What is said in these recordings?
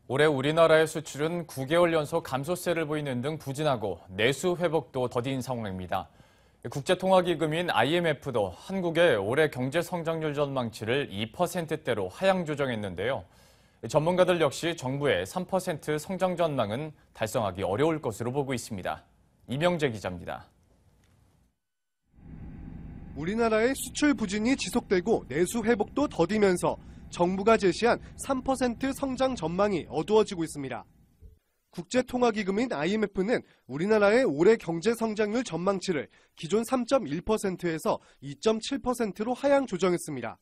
올해 우리나라의 수출은 9개월 연속 감소세를 보이는 등 부진하고 내수 회복도 더딘 상황입니다. 국제통화기금인 IMF도 한국의 올해 경제 성장률 전망치를 2%대로 하향 조정했는데요. 전문가들 역시 정부의 3% 성장 전망은 달성하기 어려울 것으로 보고 있습니다. 이명재 기자입니다. 우리나라의 수출 부진이 지속되고 내수 회복도 더디면서 정부가 제시한 3% 성장 전망이 어두워지고 있습니다. 국제통화기금인 IMF는 우리나라의 올해 경제 성장률 전망치를 기존 3.1%에서 2.7%로 하향 조정했습니다.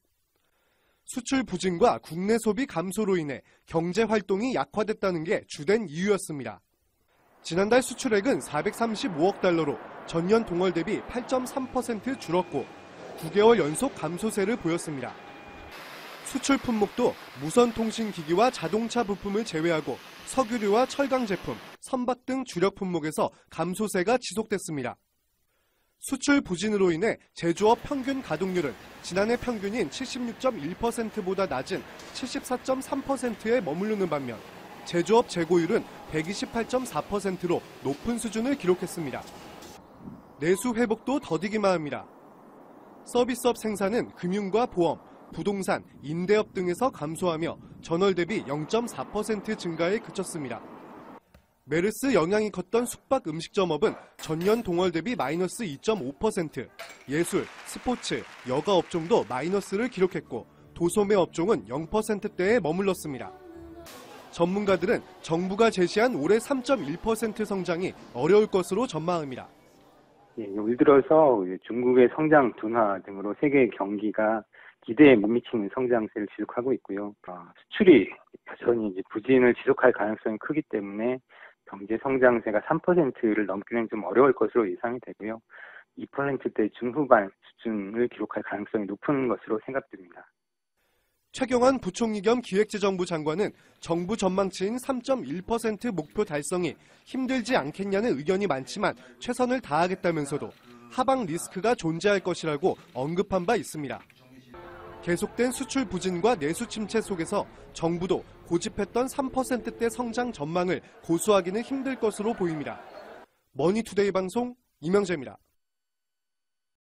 수출 부진과 국내 소비 감소로 인해 경제 활동이 약화됐다는 게 주된 이유였습니다. 지난달 수출액은 435억 달러로 전년 동월 대비 8.3% 줄었고 9개월 연속 감소세를 보였습니다. 수출 품목도 무선통신기기와 자동차 부품을 제외하고 석유류와 철강 제품, 선박 등 주력 품목에서 감소세가 지속됐습니다. 수출 부진으로 인해 제조업 평균 가동률은 지난해 평균인 76.1%보다 낮은 74.3%에 머무르는 반면 제조업 재고율은 128.4%로 높은 수준을 기록했습니다. 내수 회복도 더디기만 합니다. 서비스업 생산은 금융과 보험, 부동산, 임대업 등에서 감소하며 전월 대비 0.4% 증가에 그쳤습니다. 메르스 영향이 컸던 숙박 음식점업은 전년 동월 대비 마이너스 2.5%, 예술, 스포츠, 여가 업종도 마이너스를 기록했고 도소매 업종은 0%대에 머물렀습니다. 전문가들은 정부가 제시한 올해 3.1% 성장이 어려울 것으로 전망합니다. 올 들어서 중국의 성장 둔화 등으로 세계 경기가 기대에 못 미치는 성장세를 지속하고 있고요. 수출이 여전히 부진을 지속할 가능성이 크기 때문에 경제 성장세가 3%를 넘기는 좀 어려울 것으로 예상이 되고요. 2%대 중후반 수준을 기록할 가능성이 높은 것으로 생각됩니다. 최경환 부총리 겸 기획재정부 장관은 정부 전망치인 3.1% 목표 달성이 힘들지 않겠냐는 의견이 많지만 최선을 다하겠다면서도 하방 리스크가 존재할 것이라고 언급한 바 있습니다. 계속된 수출 부진과 내수 침체 속에서 정부도 고집했던 3%대 성장 전망을 고수하기는 힘들 것으로 보입니다. 머니투데이 방송 이명재입니다.